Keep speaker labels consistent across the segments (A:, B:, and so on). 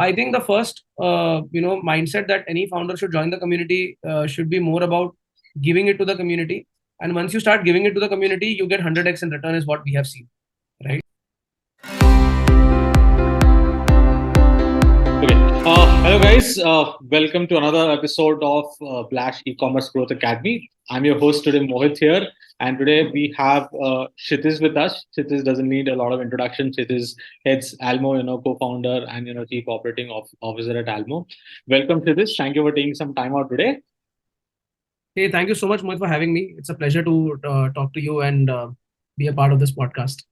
A: I think the first, mindset that any founder should join the community should be more about giving it to the community. And once you start giving it to the community, you get 100x in return, is what we have seen, right?
B: Okay. Hello, guys. Welcome to another episode of Blash E-commerce Growth Academy. I'm your host today, Mohit here, and today we have Kshitij with us. Kshitij doesn't need a lot of introduction. Kshitij heads Almo, co-founder and chief operating officer at Almo. Welcome, Kshitij. Thank you for taking some time out today.
A: Hey, thank you so much, Mohit, for having me. It's a pleasure to talk to you and be a part of this podcast.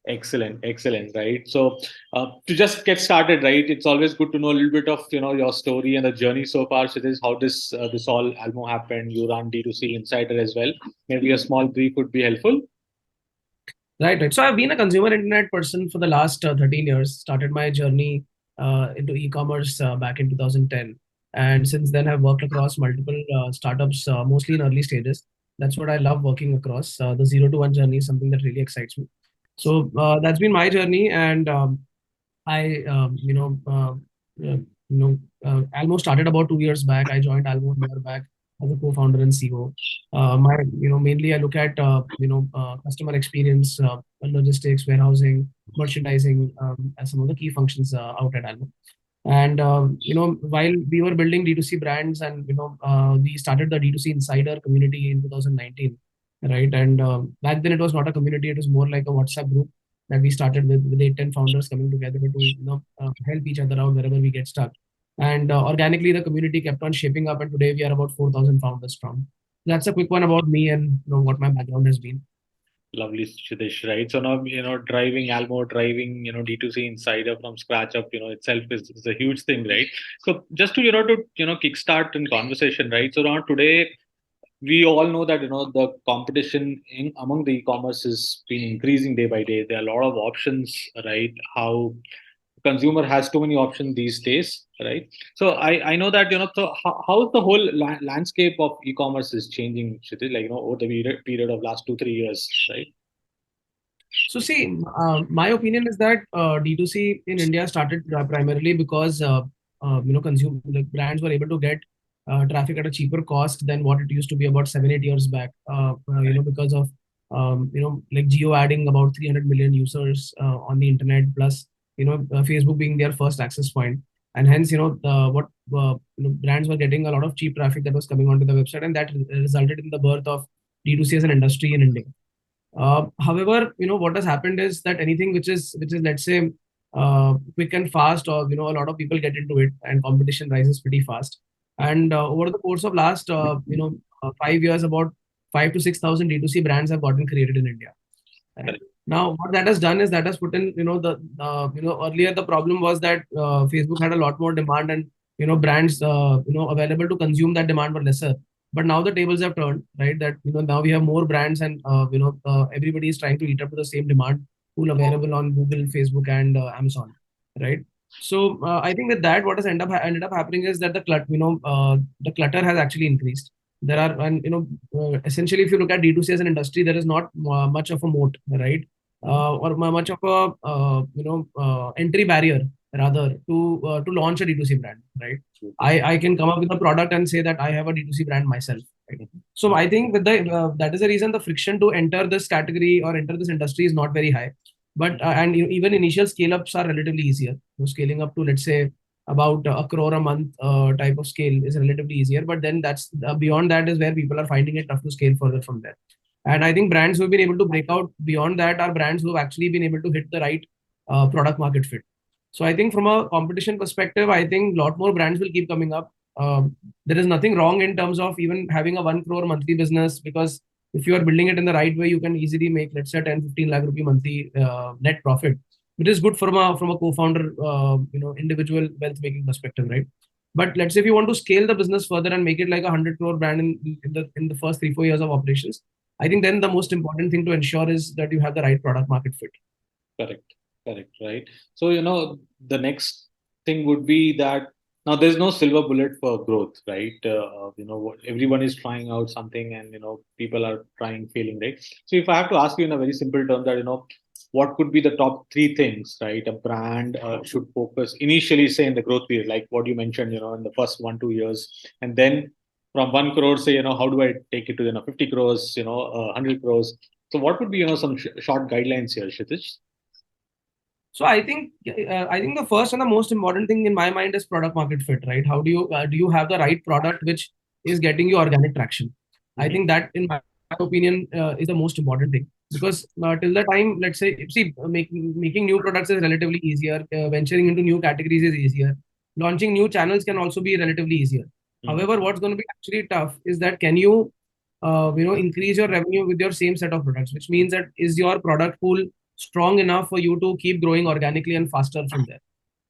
B: Excellent, excellent, right? So, to just get started, right? It's always good to know a little bit of your story and the journey so far. So, this how this all Almo happened. You run D2C Insider as well. Maybe a small brief would be helpful.
A: Right, right. So I've been a consumer internet person for the last 13 years. Started my journey into e-commerce back in 2010, and since then I've worked across multiple startups, mostly in early stages. That's what I love working across. The 0 to 1 journey is something that really excites me. So that's been my journey, and I, Almo started about 2 years back. I joined Almo a year back as a co-founder and CEO. Mainly I look at, customer experience, logistics, warehousing, merchandising, as some of the key functions out at Almo. And while we were building D2C brands, and we started the D2C Insider community in 2019, right? And back then it was not a community; it was more like a WhatsApp group that we started with 8, 10 founders coming together to help each other out wherever we get stuck. And organically, the community kept on shaping up, and today we are about 4,000 founders strong. That's a quick one about me and what my background has been.
B: Lovely, Kshitij, right? So now driving Almo, driving D2C Insider from scratch up, itself is a huge thing, right? So just to kickstart in conversation, right? So now today we all know that the competition among the e-commerce has been increasing day by day. There are a lot of options, right? How consumer has too many options these days, right? So I know that so how the whole landscape of e-commerce is changing, Kshitij, like over the period of last 2 3 years, right?
A: So see, my opinion is that D2C in India started primarily because consumer like brands were able to get traffic at a cheaper cost than what it used to be about 7, 8 years back. Because of like geo adding about 300 million users on the internet, plus Facebook being their first access point, and hence brands were getting a lot of cheap traffic that was coming onto the website, and that resulted in the birth of D2C as an industry in India. However, what has happened is that anything which is let's say quick and fast, or a lot of people get into it, and competition rises pretty fast. And over the course of last 5 years, about 5 to 6 thousand D2C brands have gotten created in India. Right?
B: Correct.
A: Now, what that has done is that has put in, earlier the problem was that Facebook had a lot more demand, and brands available to consume that demand were lesser. But now the tables have turned, right? That now we have more brands, and everybody is trying to eat up to the same demand pool available on Google, Facebook, and Amazon, right? So I think with that, what has ended up happening is that the clutter has actually increased. There are, and essentially, if you look at D2C as an industry, there is not much of a moat, right? Or much of a entry barrier rather to launch a D2C brand, right? I can come up with a product and say that I have a D2C brand myself, right? So I think with the that is the reason the friction to enter this category or enter this industry is not very high. But and even initial scale ups are relatively easier. So scaling up to, let's say, about a crore a month type of scale is relatively easier. But then that's beyond that is where people are finding it tough to scale further from there. And I think brands who have been able to break out beyond that are brands who have actually been able to hit the right product market fit. So I think from a competition perspective, I think a lot more brands will keep coming up. There is nothing wrong in terms of even having a 1 crore monthly business, because if you are building it in the right way, you can easily make, let's say, 10, 15 lakh rupee monthly net profit, which is good from a co-founder, individual wealth making perspective, right? But let's say if you want to scale the business further and make it like a 100 crore brand in the first 3, 4 years of operations, I think then the most important thing to ensure is that you have the right product market fit.
B: Correct, correct, right? So, the next thing would be that now there's no silver bullet for growth, right? Everyone is trying out something, and people are trying, failing, right? So, if I have to ask you in a very simple term that what could be the top three things, right? A brand should focus initially, say in the growth period, like what you mentioned, in the first 1 2 years, and then from 1 crore, say, how do I take it to 50 crores, 100 crores? So what would be some short guidelines here, Kshitij?
A: So I think the first and the most important thing in my mind is product market fit, right? How do you have the right product which is getting you organic traction? I
B: Mm-hmm.
A: think that, in my opinion, is the most important thing, because till the time, let's say, see, making new products is relatively easier. Venturing into new categories is easier. Launching new channels can also be relatively easier.
B: Mm-hmm.
A: However, what's going to be actually tough is that, can you increase your revenue with your same set of products, which means that, is your product pool strong enough for you to keep growing organically and faster from there?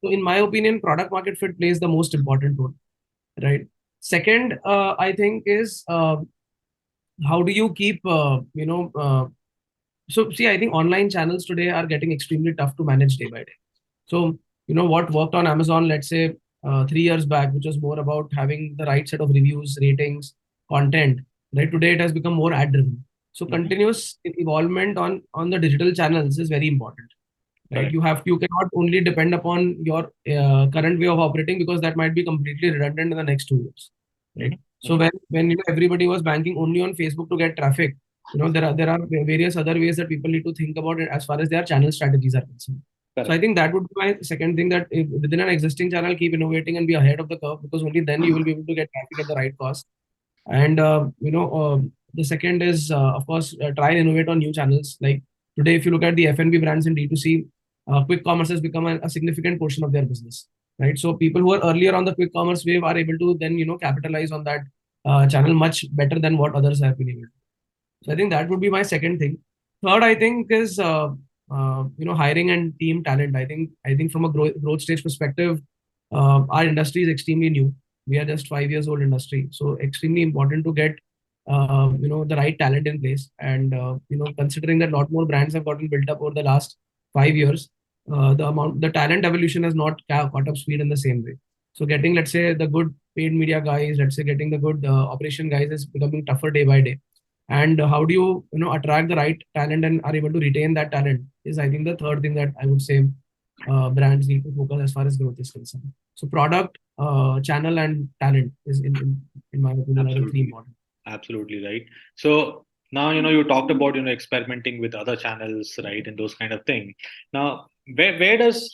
A: So, in my opinion, product market fit plays the most important role, right? Second, I think, is how do you keep, so see, I think online channels today are getting extremely tough to manage day by day. So, what worked on Amazon, let's say, 3 years back, which was more about having the right set of reviews, ratings, content, right? Today, it has become more ad driven. So,
B: Mm-hmm.
A: continuous evolvement on the digital channels is very important, right?
B: Correct.
A: You cannot only depend upon your current way of operating, because that might be completely redundant in the next 2 years, right? So,
B: Mm-hmm.
A: when everybody was banking only on Facebook to get traffic, there are various other ways that people need to think about it as far as their channel strategies are concerned. So, I
B: Correct.
A: think that would be my second thing, that if within an existing channel, keep innovating and be ahead of the curve, because only then you will be able to get traffic at the right cost. And the second is, of course, try and innovate on new channels. Like today, if you look at the F&B brands in D2C, quick commerce has become a significant portion of their business, right? So people who are earlier on the quick commerce wave are able to then capitalize on that channel much better than what others have been able to. So I think that would be my second thing. Third, I think, is hiring and team talent. I think from a growth stage perspective, our industry is extremely new. We are just 5 years old industry, so extremely important to get the right talent in place. And considering that a lot more brands have gotten built up over the last 5 years, the talent evolution has not caught up speed in the same way. So getting, let's say, the good paid media guys, let's say getting the good operation guys, is becoming tougher day by day. And how do you attract the right talent and are able to retain that talent, is, I think, the third thing that I would say brands need to focus as far as growth is concerned. So product, channel, and talent is, in my opinion, are the three
B: Absolutely.
A: important.
B: Absolutely right. So now you talked about experimenting with other channels, right, and those kind of thing. Now, where does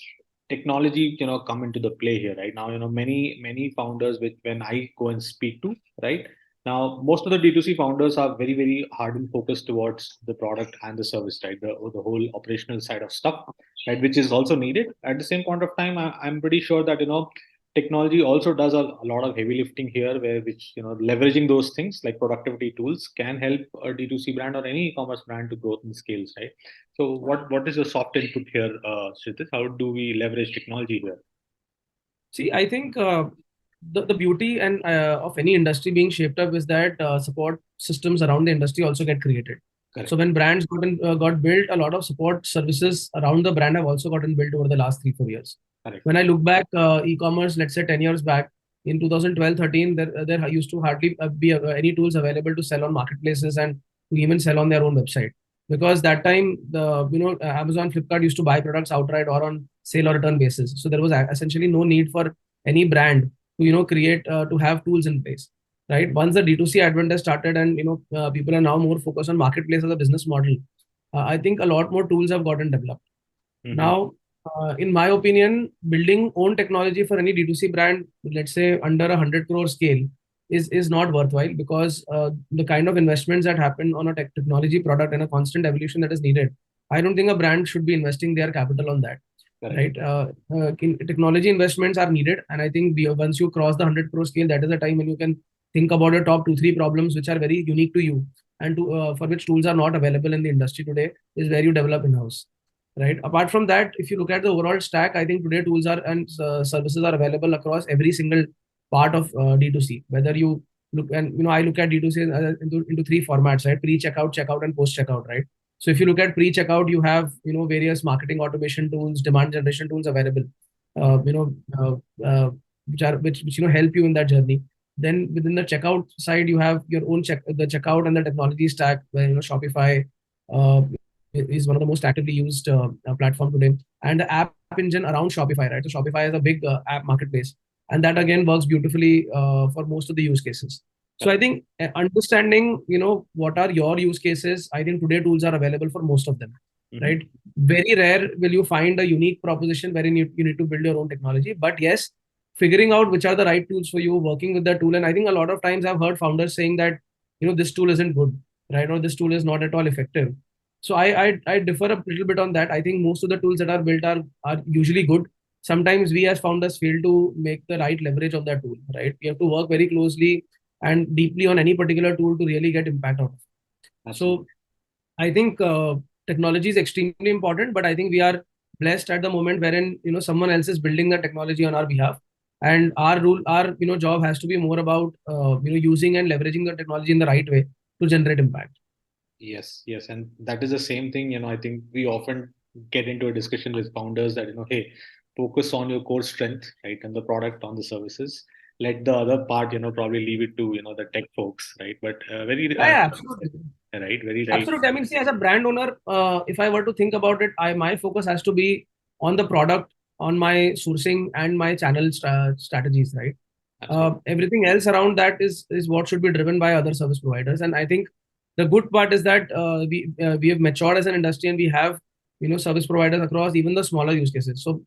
B: technology come into the play here, right? Now many founders, with when I go and speak to, right, now most of the D2C founders are very very hard and focused towards the product and the service, right, the whole operational side of stuff, right, which is also needed. At the same point of time, I'm pretty sure that technology also does a lot of heavy lifting here, where which leveraging those things like productivity tools can help a D2C brand or any e-commerce brand to grow and scales, right? So what is the soft input here, Kshitij? How do we leverage technology here?
A: See, I think the beauty and of any industry being shaped up is that support systems around the industry also get created. So
B: Correct.
A: when brands got built, a lot of support services around the brand have also gotten built over the last 3 4 years.
B: Correct.
A: When I look back, e-commerce, let's say 10 years back, in 2012 13, there used to hardly be any tools available to sell on marketplaces and to even sell on their own website, because that time Amazon, Flipkart used to buy products outright or on sale or return basis. So there was essentially no need for any brand to create to have tools in place, right? Once the D2C advent has started, and people are now more focused on marketplace as a business model, I think a lot more tools have gotten developed.
B: Mm-hmm.
A: Now, in my opinion, building own technology for any D2C brand, let's say under 100 crore scale, is not worthwhile, because the kind of investments that happen on a technology product and a constant evolution that is needed, I don't think a brand should be investing their capital on that,
B: Correct.
A: right? Technology investments are needed, and I think once you cross the 100 crore scale, that is the time when you can think about your top two, three problems which are very unique to you, and for which tools are not available in the industry today, is where you develop in house. Right. Apart from that, if you look at the overall stack, I think today tools are and services are available across every single part of D2C. Whether you look, and I look at D2C into three formats, right? Pre-checkout, checkout, and post-checkout, right? So if you look at pre-checkout, you have various marketing automation tools, demand generation tools available, uh, you know, which help you in that journey. Then within the checkout side, you have your own the checkout and the technology stack, where Shopify, is one of the most actively used platform today, and the app engine around Shopify, right? So Shopify is a big app marketplace, and that again works beautifully for most of the use cases. So I
B: Correct.
A: think understanding, what are your use cases, I think today tools are available for most of them,
B: Mhm.
A: right? Very rare will you find a unique proposition wherein you need to build your own technology. But yes, figuring out which are the right tools for you, working with the tool. And I think a lot of times I've heard founders saying that, this tool isn't good, right? Or this tool is not at all effective. So I differ a little bit on that. I think most of the tools that are built are usually good. Sometimes we as founders fail to make the right leverage of that tool, right? We have to work very closely and deeply on any particular tool to really get impact out of it.
B: Absolutely.
A: So I think technology is extremely important, but I think we are blessed at the moment wherein someone else is building the technology on our behalf, and our job has to be more about using and leveraging the technology in the right way to generate impact.
B: Yes, yes, and that is the same thing. I think we often get into a discussion with founders that, hey, focus on your core strength, right, and the product on the services. Let the other part, probably leave it to, the tech folks, right? But very,
A: Yeah, yeah, absolutely.
B: right, very right.
A: Absolutely. I mean, see, as a brand owner, if I were to think about it, my focus has to be on the product, on my sourcing and my channel strategies, right?
B: Absolutely.
A: Everything else around that is what should be driven by other service providers. And I think the good part is that we have matured as an industry, and we have service providers across even the smaller use cases. So,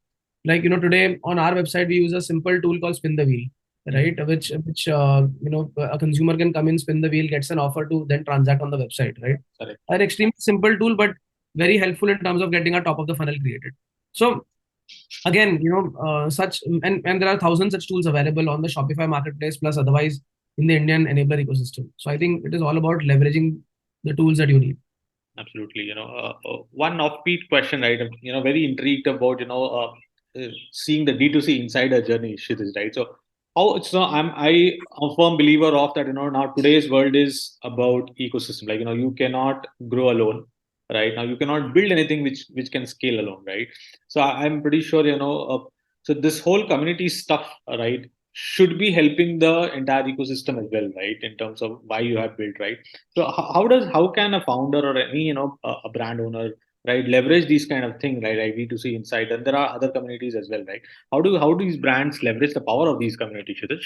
A: like today on our website, we use a simple tool called Spin the Wheel,
B: Mhm.
A: right? Which a consumer can come in, spin the wheel, gets an offer to then transact on the website, right?
B: Correct.
A: An extremely simple tool, but very helpful in terms of getting a top of the funnel created. So again, such and there are thousands such tools available on the Shopify marketplace plus otherwise in the Indian enabler ecosystem. So I think it is all about leveraging the tools that you need.
B: Absolutely. One offbeat question, right? I'm, very intrigued about, seeing the D2C insider journey, Kshitij, right? So, I'm a firm believer of that, now today's world is about ecosystem. Like, you cannot grow alone, right? Now, you cannot build anything which can scale alone, right? So, I'm pretty sure, so this whole community stuff, right, should be helping the entire ecosystem as well, right? In terms of why you have built, right? So how can a founder or any a brand owner, right, leverage these kind of things, right, like B2C Insight, and there are other communities as well, right? How do these brands leverage the power of these communities, Kshitij?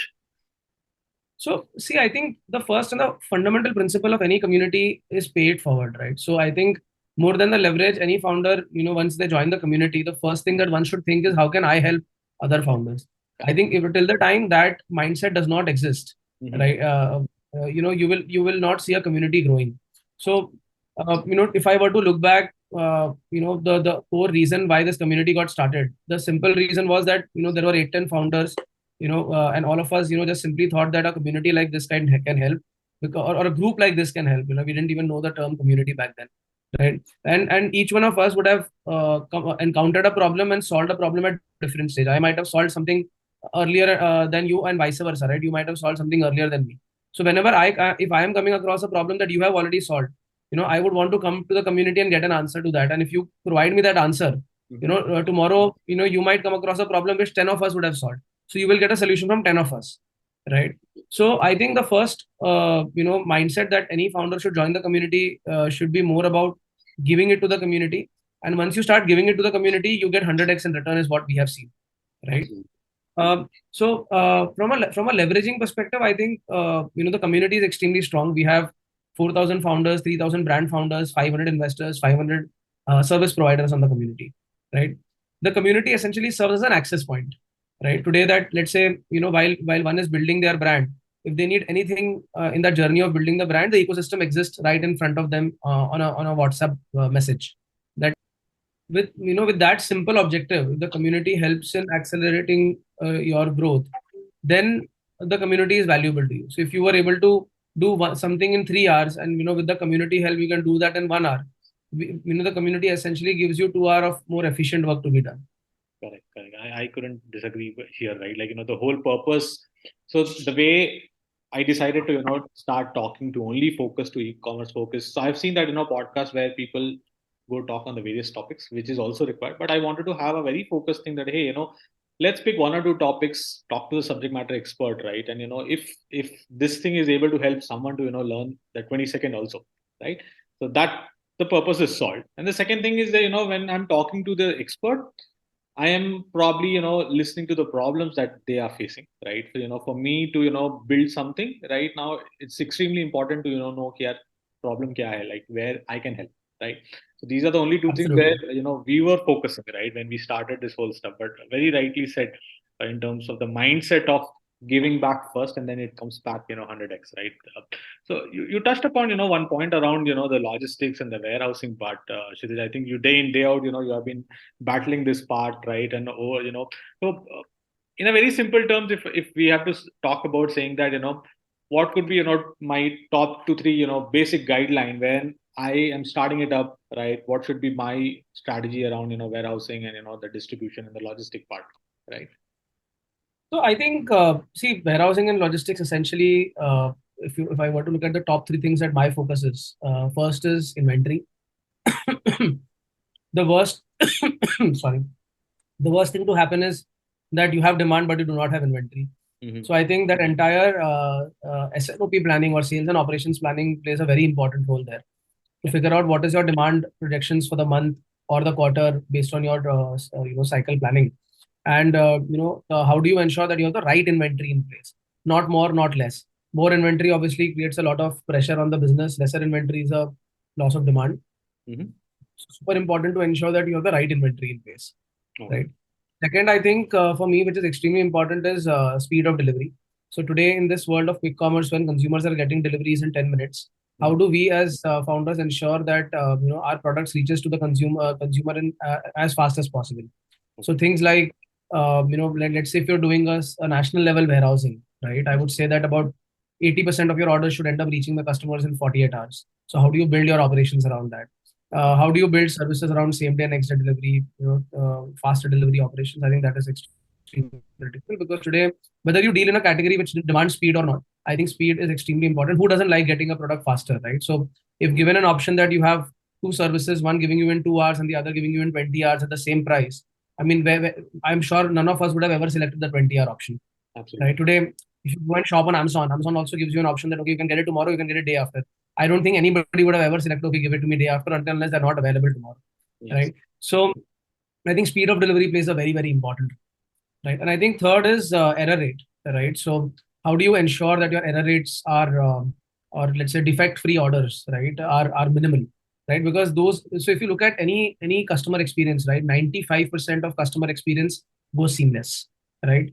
A: So, see, I think the first and the fundamental principle of any community is pay it forward, right? So, I think more than the leverage, any founder, once they join the community, the first thing that one should think is how can I help other founders? I
B: Correct.
A: think if till the time that mindset does not exist,
B: Mm-hmm.
A: right, you will not see a community growing. So, if I were to look back, the core reason why this community got started, the simple reason was that there were 8-10 founders, and all of us, just simply thought that a community like this can help, because, or a group like this can help. We didn't even know the term community back then, right? And each one of us would have encountered a problem and solved a problem at different stage. I might have solved something earlier than you, and vice versa, right? You might have solved something earlier than me. So whenever if I am coming across a problem that you have already solved, I would want to come to the community and get an answer to that. And if you provide me that answer,
B: Mm-hmm.
A: tomorrow, you might come across a problem which 10 of us would have solved, so you will get a solution from 10 of us, right? So I think the first mindset that any founder should join the community should be more about giving it to the community. And once you start giving it to the community, you get 100x in return, is what we have seen, right?
B: Absolutely.
A: From a leveraging perspective, I think the community is extremely strong. We have 4,000 founders, 3,000 brand founders, 500 investors, 500 service providers on the community, right? The community essentially serves as an access point, right? Today, that let's say while one is building their brand, if they need anything in that journey of building the brand, the ecosystem exists right in front of them on a WhatsApp message. That with that simple objective, if the community helps in accelerating your growth, then the community is valuable to you. So if you were able to do something in 3 hours, and with the community help you can do that in 1 hour, the community essentially gives you 2 hours of more efficient work to be done.
B: Correct, correct. I couldn't disagree here, right? Like, the whole purpose. So the way I decided to, start talking to only focus to e-commerce focus. So I've seen that, podcasts where people go talk on the various topics, which is also required. But I wanted to have a very focused thing that, hey, let's pick one or two topics, talk to the subject matter expert, right? And, if this thing is able to help someone to, learn the 20-second also, right? So the purpose is solved. And the second thing is that, when I'm talking to the expert, I am probably, listening to the problems that they are facing, right? So, for me to, build something right now, it's extremely important to, know kya problem kya hai, like where I can help, right? So these are the only two things where,
A: Absolutely.
B: we were focusing, right, when we started this whole stuff. But very rightly said, in terms of the mindset of giving back first and then it comes back, 100x, right? So you touched upon, one point around, the logistics and the warehousing part, Kshitij. I think you day in, day out, you have been battling this part, right? And so in a very simple terms, if we have to talk about saying that, what could be, my top two, three, basic guideline when I am starting it up, right? What should be my strategy around, warehousing and, the distribution and the logistic part, right?
A: So I think, see, warehousing and logistics essentially, if I were to look at the top three things that my focus is, first is inventory. The worst, sorry, the worst thing to happen is that you have demand but you do not have inventory.
B: Mm-hmm.
A: So I think that entire SNOP planning or sales and operations planning plays a very important role there to figure out what is your demand projections for the month or the quarter based on your cycle planning, and how do you ensure that you have the right inventory in place, not more, not less. More inventory obviously creates a lot of pressure on the business. Lesser inventory is a loss of demand.
B: Mm-hmm.
A: Super important to ensure that you have the right inventory in place,
B: Okay.
A: right? Second, I think for me, which is extremely important, is speed of delivery. So today, in this world of quick commerce, when consumers are getting deliveries in 10 minutes, how do we as founders ensure that our products reaches to the consumer in as fast as possible? So things like let's say if you're doing a national level warehousing, right? I would say that about 80% of your orders should end up reaching the customers in 48 hours. So how do you build your operations around that? How do you build services around same day and next day delivery, faster delivery operations? I think that is extremely critical because today, whether you deal in a category which demands speed or not, I think speed is extremely important. Who doesn't like getting a product faster, right? So if given an option that you have two services, one giving you in 2 hours and the other giving you in 20 hours at the same price, I mean, I'm sure none of us would have ever selected the 20-hour option,
B: Absolutely.
A: right? Today, if you go and shop on Amazon, Amazon also gives you an option that, okay, you can get it tomorrow, you can get it day after. I don't think anybody would have ever selected, okay, give it to me day after until unless they're not available tomorrow,
B: Yes.
A: right? So I think speed of delivery plays a very, very important role, right? And I think third is error rate, right? So how do you ensure that your error rates are, or let's say defect-free orders, right, are minimal, right? Because those, so if you look at any customer experience, right, 95% of customer experience goes seamless, right?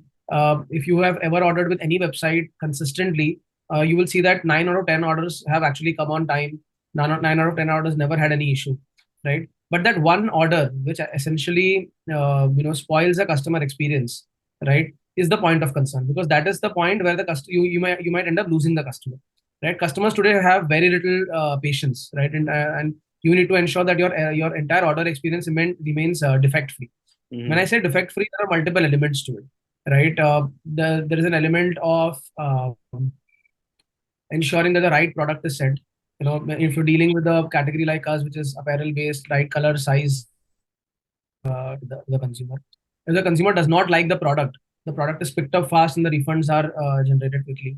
A: If you have ever ordered with any website consistently, you will see that 9 out of 10 orders have actually come on time. Nine out of 10 orders never had any issue, right? But that one order which essentially spoils the customer experience, right, is the point of concern, because that is the point where the customer, you might end up losing the customer, right? Customers today have very little patience, right? And you need to ensure that your entire order experience remains defect free. When
B: Mm-hmm.
A: I say defect free, there are multiple elements to it, right? There is an element of ensuring that the right product is sent. If you're dealing with a category like us, which is apparel based, right color, size, the consumer. If the consumer does not like the product is picked up fast and the refunds are generated quickly.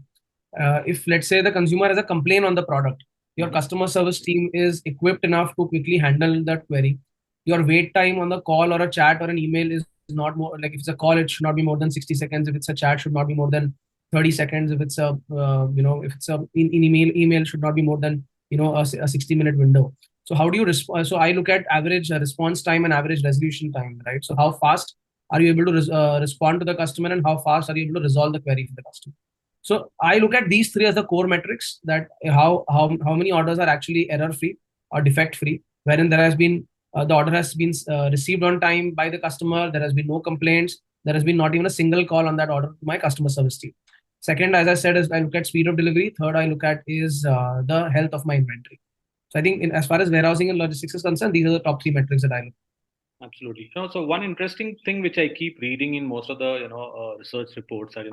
A: If let's say the consumer has a complaint on the product, your
B: Mm-hmm.
A: customer service team is equipped enough to quickly handle that query. Your wait time on the call or a chat or an email is not more, like if it's a call, it should not be more than 60 seconds. If it's a chat, should not be more than 30 seconds. If it's a if it's a in email should not be more than a 60-minute window. So how do you respond? So I look at average response time and average resolution time, right? So how fast are you able to respond to the customer, and how fast are you able to resolve the query for the customer? So I look at these three as the core metrics, that how many orders are actually error free or defect free, wherein there has been the order has been received on time by the customer. There has been no complaints. There has been not even a single call on that order to my customer service team. Second, as I said, is I look at speed of delivery. Third, I look at is the health of my inventory. So I think as far as warehousing and logistics is concerned, these are the top three metrics that I look.
B: Absolutely. So one interesting thing which I keep reading in most of the research reports are,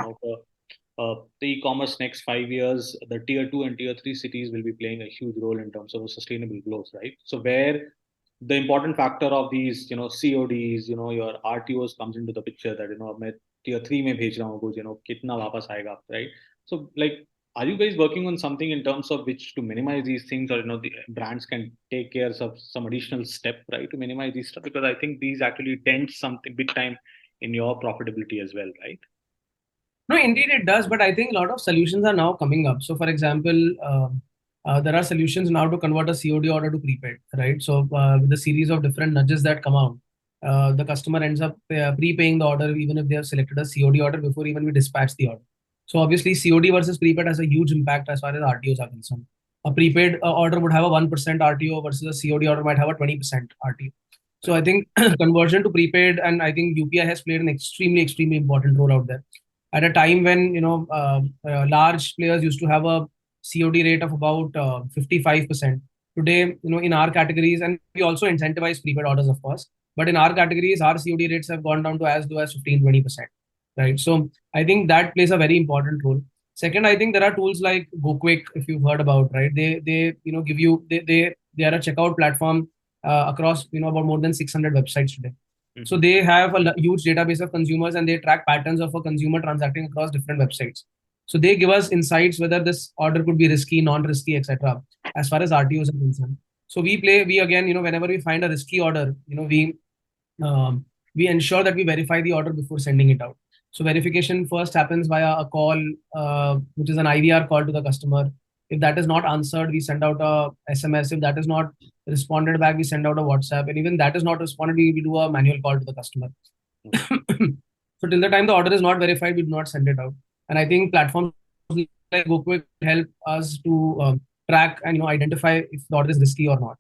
B: for the e-commerce next 5 years, the tier two and tier three cities will be playing a huge role in terms of sustainable growth, right? So where the important factor of these, CODs, your RTOs comes into the picture, that, मैं tier three में भेज रहा हूँ कुछ, कितना वापस आएगा, right? So like, Are you guys working on something in terms of which to minimize these things, or the brands can take care of some additional step, right, to minimize these stuff? Because I think these actually dent something big time in your profitability as well, right?
A: No, indeed it does, but I think a lot of solutions are now coming up. So, for example, there are solutions now to convert a COD order to prepaid, right? So, with a series of different nudges that come out, the customer ends up prepaying the order even if they have selected a COD order before even we dispatch the order. So, obviously, COD versus prepaid has a huge impact as far as RTOs are concerned. A prepaid order would have a 1% RTO versus a COD order might have a 20% RTO. So, I think conversion to prepaid, and I think UPI has played an extremely important role out there at a time when large players used to have a COD rate of about 55%. Today, in our categories, and we also incentivize prepaid orders, of course, but in our categories, our COD rates have gone down to as low as 15-20%. Right. So I think that plays a very important role. Second, I think there are tools like GoQuick, if you've heard about, right? They give you they are a checkout platform across about more than 600 websites today. So
B: Mm-hmm.
A: they have a huge database of consumers and they track patterns of a consumer transacting across different websites. So they give us insights whether this order could be risky, non-risky, etc. as far as RTOs are concerned. So we again, whenever we find a risky order, um, we ensure that we verify the order before sending it out. So verification first happens via a call, which is an IVR call to the customer. If that is not answered, we send out a SMS. If that is not responded back, we send out a WhatsApp. And even that is not responded, we do a manual call to the customer. So till the time the order is not verified, we do not send it out. And I think platforms like GoQuick help us to track and identify if the order is risky or not.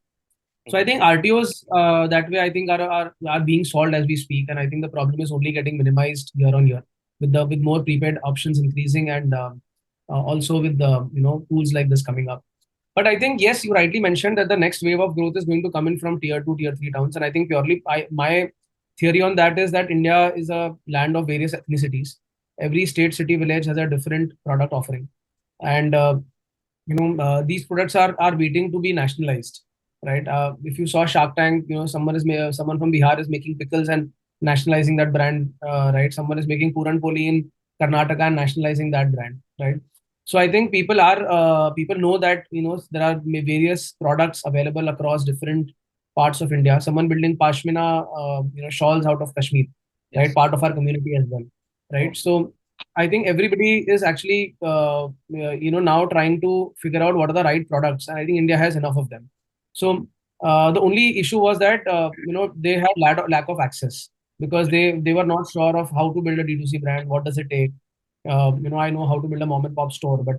A: So I
B: Okay.
A: think RTOs that way I think are being solved as we speak, and I think the problem is only getting minimized year on year with more prepaid options increasing and also with the tools like this coming up. But I think yes, you rightly mentioned that the next wave of growth is going to come in from tier two, tier three towns, and I think purely my theory on that is that India is a land of various ethnicities. Every state, city, village has a different product offering, and these products are waiting to be nationalized, right? If you saw Shark Tank, someone from Bihar is making pickles and nationalizing that brand, right? Someone is making puran poli in Karnataka and nationalizing that brand, right? So I think people know that there are various products available across different parts of India. Someone building pashmina shawls out of Kashmir, right?
B: Yes.
A: Part of our community as well, right?
B: Oh.
A: So I think everybody is actually now trying to figure out what are the right products, and I think India has enough of them. So the only issue was that they had lack of access because they were not sure of how to build a D2C brand. What does it take? I know how to build a mom and pop store, but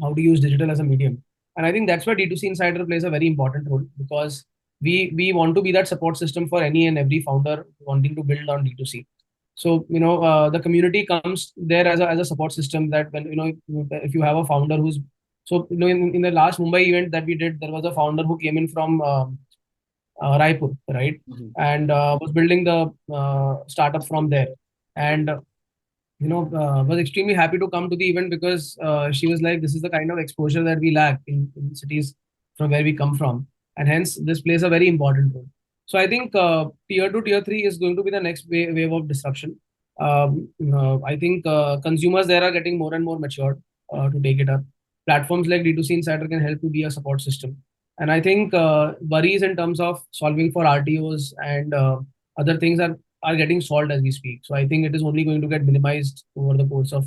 A: how to use digital as a medium. And I think that's where D2C Insider plays a very important role because we want to be that support system for any and every founder wanting to build on D2C. So, the community comes there as a support system that when, if you have a founder who's, so, in the last Mumbai event that we did, there was a founder who came in from Raipur, right?
B: Mhm.
A: And was building the startup from there. And was extremely happy to come to the event because she was like, this is the kind of exposure that we lack in cities from where we come from. And hence, this plays a very important role. So I think tier two, tier three is going to be the next wave of disruption. I think consumers there are getting more and more matured to take it up. Platforms like D2C Insider can help to be a support system. And I think worries in terms of solving for RTOs and other things are getting solved as we speak. So I think it is only going to get minimized over the course of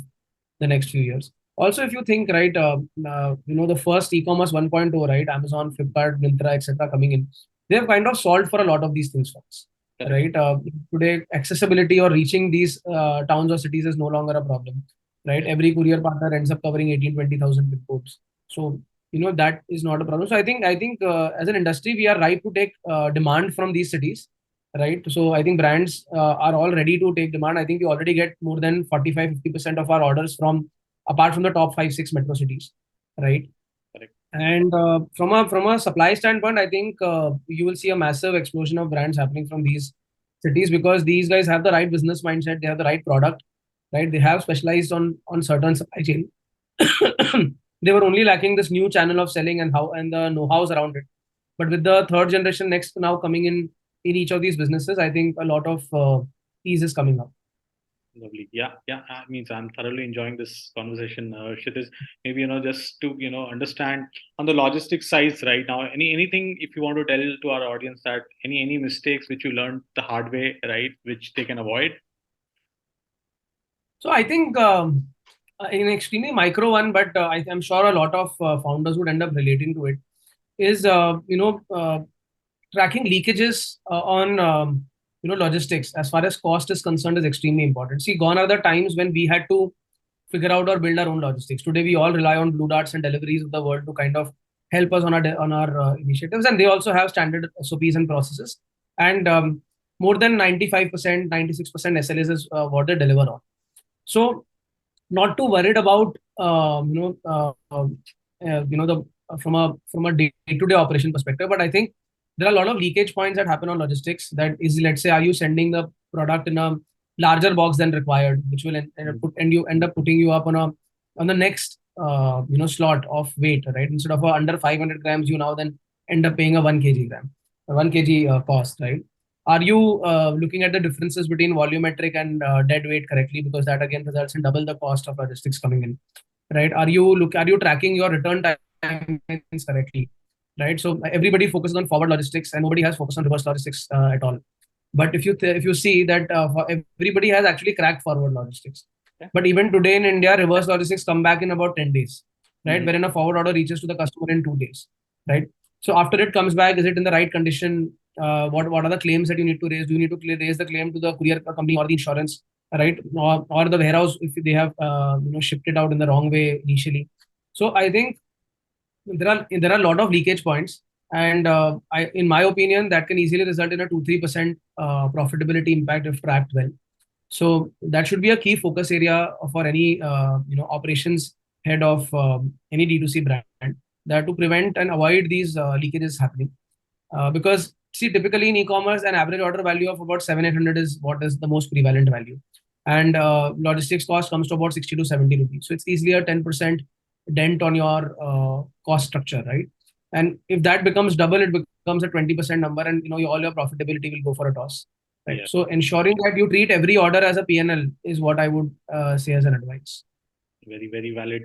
A: the next few years. Also, if you think, right, the first e-commerce 1.0, right, Amazon, Flipkart, Myntra, etc., coming in, they have kind of solved for a lot of these things for us,
B: Correct.
A: right? Today, accessibility or reaching these towns or cities is no longer a problem, right?
B: Yes.
A: Every courier partner ends up covering 18-20,000 pin codes. So, that is not a problem. So I think as an industry, we are right to take demand from these cities, right? So I think brands are all ready to take demand. I think we already get more than 45-50% of our orders from apart from the top 5-6 metro cities, right?
B: Correct.
A: And from a supply standpoint, I think you will see a massive explosion of brands happening from these cities because these guys have the right business mindset, they have the right product, right? They have specialized on certain supply chain. They were only lacking this new channel of selling and the know-hows around it. But with the third generation next now coming in each of these businesses, I think a lot of ease is coming up.
B: Lovely. Yeah, yeah. Means I'm thoroughly enjoying this conversation, Kshitij. Maybe just to understand on the logistics side right now. Anything if you want to tell to our audience that any mistakes which you learned the hard way, right, which they can avoid.
A: So I think an extremely micro one, but I'm sure a lot of founders would end up relating to it. Is tracking leakages on logistics as far as cost is concerned is extremely important. See, gone are the times when we had to figure out or build our own logistics. Today, we all rely on Blue Darts and deliveries of the world to kind of help us on our initiatives, and they also have standard SOPs and processes. And more than 95%, 96% SLAs is what they deliver on. So not too worried about the from a day-to-day operation perspective, but I think there are a lot of leakage points that happen on logistics. That is, let's say, are you sending the product in a larger box than required, which will and you end up putting you up on the next slot of weight, right? Instead of under 500 grams, you now then end up paying a 1 kg cost, right? Are you looking at the differences between volumetric and dead weight correctly? Because that again results in double the cost of logistics coming in, right? Are you tracking your return timelines correctly, right? So everybody focuses on forward logistics and nobody has focused on reverse logistics at all. But if you see that everybody has actually cracked forward logistics,
B: Yeah.
A: but even today in India, reverse logistics come back in about 10 days, right?
B: Mhm.
A: Wherein a forward order reaches to the customer in 2 days, right? So after it comes back, is it in the right condition? What are the claims that you need to raise? Do you need to raise the claim to the courier company or the insurance, right? Or the warehouse if they have shipped it out in the wrong way initially? So I think there are a lot of leakage points, and in my opinion, that can easily result in a 2-3% profitability impact if tracked well. So that should be a key focus area for any operations head of any D2C brand, that to prevent and avoid these leakages happening. Because see, typically in e-commerce, an average order value of about 700-800 is what is the most prevalent value, and logistics cost comes to about 60 to 70 rupees. So it's easily a 10% dent on your cost structure, right? And if that becomes double, it becomes a 20% number, and all your profitability will go for a toss, right?
B: Yeah.
A: So ensuring that you treat every order as a P&L is what I would say as an advice.
B: Very, very valid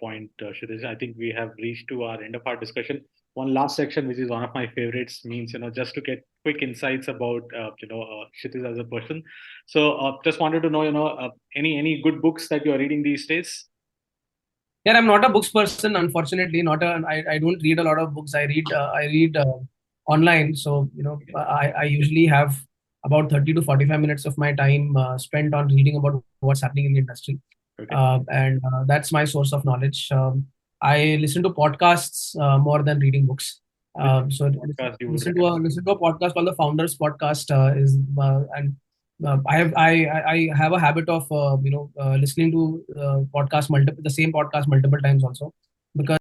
B: point, Kshitij. I think we have reached to our end of our discussion. One last section, which is one of my favorites, means just to get quick insights about Kshitij as a person. So, just wanted to know any good books that you are reading these days.
A: Yeah, I'm not a books person, unfortunately. I don't read a lot of books. I read online. So, I usually have about 30 to 45 minutes of my time spent on reading about what's happening in the industry.
B: Okay.
A: And that's my source of knowledge. I listen to podcasts more than reading books.
B: Which
A: So
B: podcast you would
A: listen to a
B: recommend?
A: podcast called the Founders Podcast and I have a habit of listening to podcast multiple the same podcast multiple times also, because